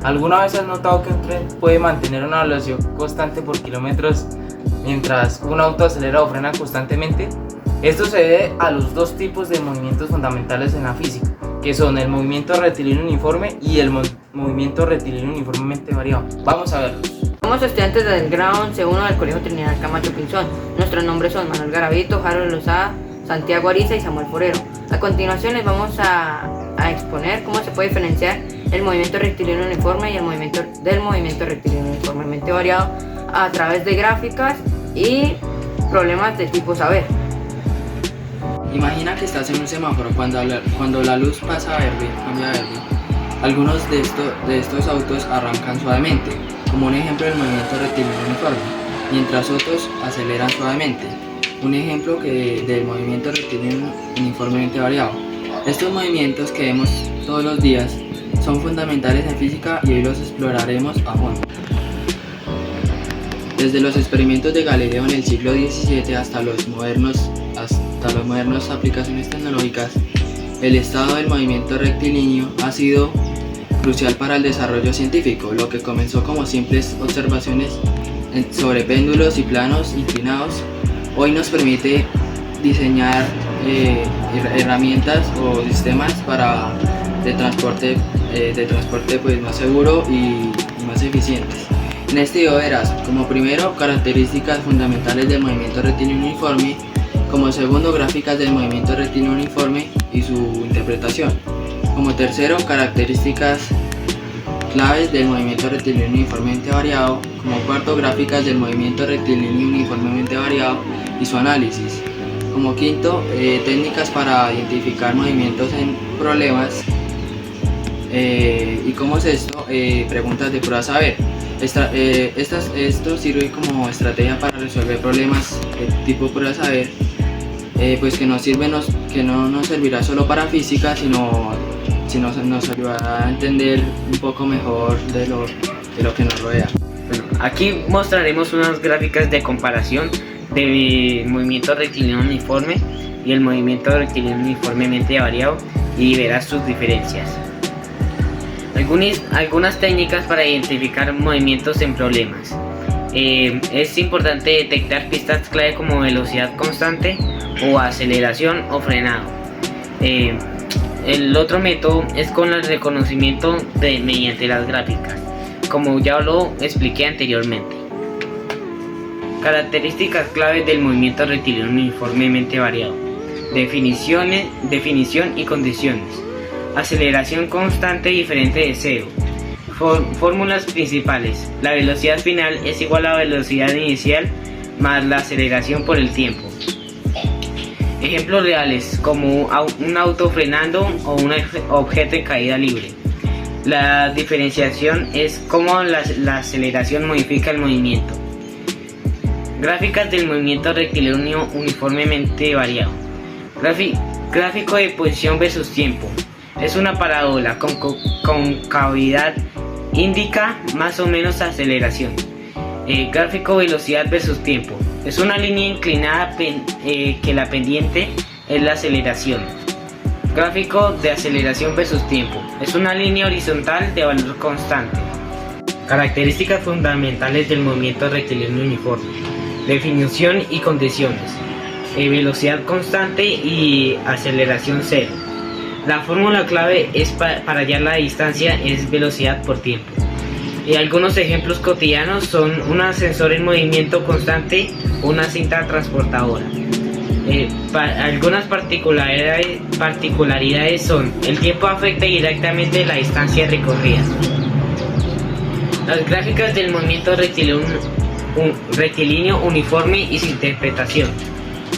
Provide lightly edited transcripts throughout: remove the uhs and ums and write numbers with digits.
¿Alguna vez has notado que un tren puede mantener una velocidad constante por kilómetros mientras un auto acelera o frena constantemente? Esto se debe a los dos tipos de movimientos fundamentales en la física, que son el movimiento rectilíneo uniforme y el movimiento rectilíneo uniformemente variado. Vamos a verlos. Somos estudiantes del grado 11.1 del Colegio Trinidad Camacho Pinzón. Nuestros nombres son Manuel Garavito, Harold Lozada, Santiago Ariza y Samuel Forero. A continuación les vamos a exponer cómo se puede diferenciar el movimiento rectilíneo uniforme y el movimiento rectilíneo uniformemente variado a través de gráficas y problemas de tipo saber. Imagina que estás en un semáforo cuando la luz pasa a verde, cambia a verde. Algunos de estos autos arrancan suavemente, como un ejemplo del movimiento rectilíneo uniforme, mientras otros aceleran suavemente, un ejemplo del movimiento rectilíneo uniformemente variado. Estos movimientos que vemos todos los días son fundamentales en física y hoy los exploraremos a fondo. Desde los experimentos de Galileo en el siglo XVII hasta las modernas aplicaciones tecnológicas, el estado del movimiento rectilíneo ha sido crucial para el desarrollo científico. Lo que comenzó como simples observaciones sobre péndulos y planos inclinados, hoy nos permite diseñar herramientas o sistemas de transporte pues, más seguro y más eficientes. En este video verás, como primero, características fundamentales del movimiento rectilíneo uniforme, como segundo, gráficas del movimiento rectilíneo uniforme y su interpretación, como tercero, características claves del movimiento rectilíneo uniformemente variado, como cuarto, gráficas del movimiento rectilíneo uniformemente variado y su análisis, como quinto, técnicas para identificar movimientos en problemas, y como sexto, preguntas de prueba saber. Esto sirve como estrategia para resolver problemas tipo prueba saber, pues que no nos servirá solo para física, sino nos ayudará a entender un poco mejor de lo que nos rodea. Bueno, aquí mostraremos unas gráficas de comparación del movimiento rectilíneo uniforme y el movimiento rectilíneo uniformemente variado y verás sus diferencias. Algunas técnicas para identificar movimientos en problemas. Es importante detectar pistas clave como velocidad constante o aceleración o frenado. El otro método es con el reconocimiento mediante las gráficas, como ya lo expliqué anteriormente. Características claves del movimiento rectilíneo uniformemente variado. Definición y condiciones. Aceleración constante diferente de cero. Fórmulas principales. La velocidad final es igual a la velocidad inicial más la aceleración por el tiempo. Ejemplos reales, como un auto frenando o un objeto en caída libre. La diferenciación es cómo la aceleración modifica el movimiento. Gráficas del movimiento rectilíneo uniformemente variado. Gráfico de posición versus tiempo. Es una parábola con concavidad, indica más o menos aceleración. Gráfico velocidad versus tiempo. Es una línea inclinada que la pendiente es la aceleración. Gráfico de aceleración versus tiempo. Es una línea horizontal de valor constante. Características fundamentales del movimiento rectilíneo uniforme. Definición y condiciones. Velocidad constante y aceleración cero. La fórmula clave es para hallar la distancia es velocidad por tiempo. Algunos ejemplos cotidianos son un ascensor en movimiento constante o una cinta transportadora. Algunas particularidades son: el tiempo afecta directamente la distancia recorrida. Las gráficas del movimiento rectilíneo uniforme y su interpretación.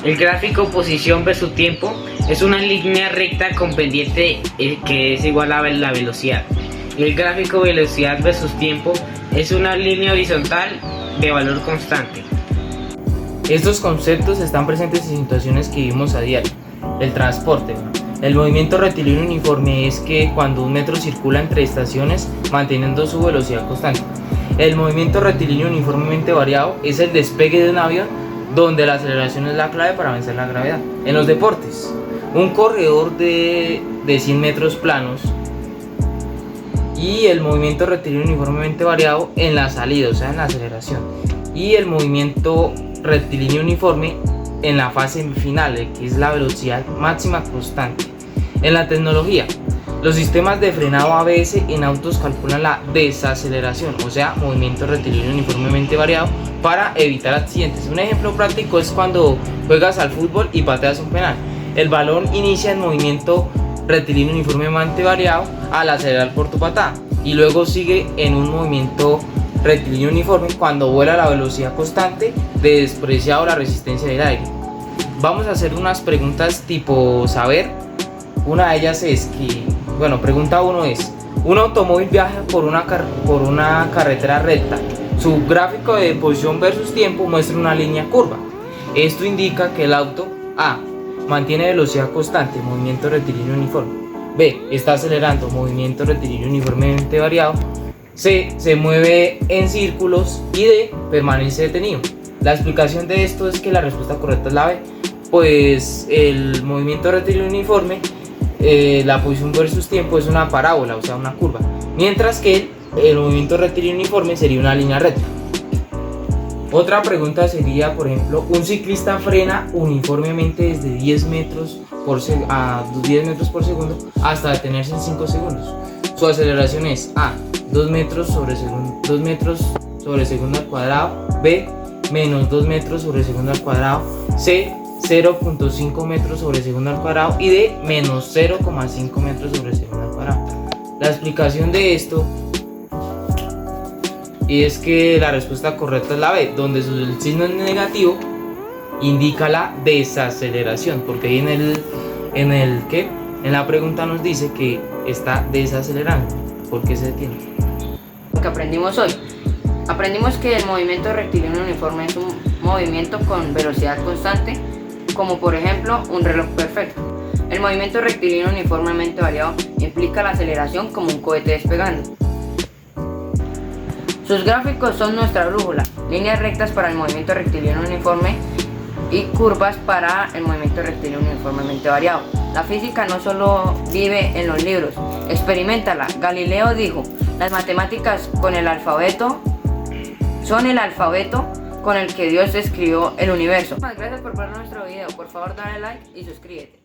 El gráfico posición versus tiempo es una línea recta con pendiente que es igual a la velocidad. El gráfico velocidad versus tiempo es una línea horizontal de valor constante. Estos conceptos están presentes en situaciones que vivimos a diario. El transporte. El movimiento rectilíneo uniforme es que cuando un metro circula entre estaciones manteniendo su velocidad constante. El movimiento rectilíneo uniformemente variado es el despegue de un avión, donde la aceleración es la clave para vencer la gravedad. En los deportes, un corredor de 100 metros planos y el movimiento rectilíneo uniformemente variado en la salida, o sea en la aceleración, y el movimiento rectilíneo uniforme en la fase final, que es la velocidad máxima constante. En la tecnología, los sistemas de frenado ABS en autos calculan la desaceleración, o sea movimiento rectilíneo uniformemente variado, para evitar accidentes. Un ejemplo práctico es cuando juegas al fútbol y pateas un penal. El balón inicia en movimiento rectilíneo uniformemente variado al acelerar por tu patada, y luego sigue en un movimiento rectilíneo uniforme cuando vuela a la velocidad constante despreciado la resistencia del aire. Vamos a hacer unas preguntas tipo saber. Una de ellas es que, pregunta 1 es: un automóvil viaja por una carretera recta. Su gráfico de posición versus tiempo muestra una línea curva. Esto indica que el auto A mantiene velocidad constante, movimiento rectilíneo uniforme. B está acelerando, movimiento rectilíneo uniformemente variado. C se mueve en círculos. Y D permanece detenido. La explicación de esto es que la respuesta correcta es la B, pues el movimiento rectilíneo uniforme, la posición versus tiempo es una parábola, o sea una curva, mientras que el movimiento rectilíneo uniforme sería una línea recta. Otra pregunta sería, por ejemplo, un ciclista frena uniformemente desde 10 metros por segundo hasta detenerse en 5 segundos. Su aceleración es A 2 metros sobre segundo al cuadrado, B menos 2 metros sobre segundo al cuadrado, C 0.5 metros sobre segundo al cuadrado y D menos 0.5 metros sobre segundo al cuadrado. La explicación de esto es que la respuesta correcta es la B, donde el signo es negativo indica la desaceleración, porque ahí en la pregunta nos dice que está desacelerando. ¿Por qué se detiene? Lo que aprendimos hoy. Aprendimos que el movimiento rectilíneo uniforme es un movimiento con velocidad constante, como por ejemplo un reloj perfecto. El movimiento rectilíneo uniformemente variado implica la aceleración como un cohete despegando. Sus gráficos son nuestra brújula, líneas rectas para el movimiento rectilíneo uniforme y curvas para el movimiento rectilíneo uniformemente variado. La física no solo vive en los libros, experiméntala. Galileo dijo: las matemáticas son el alfabeto con el que Dios escribió el universo. Muchas gracias por ver nuestro video, por favor dale like y suscríbete.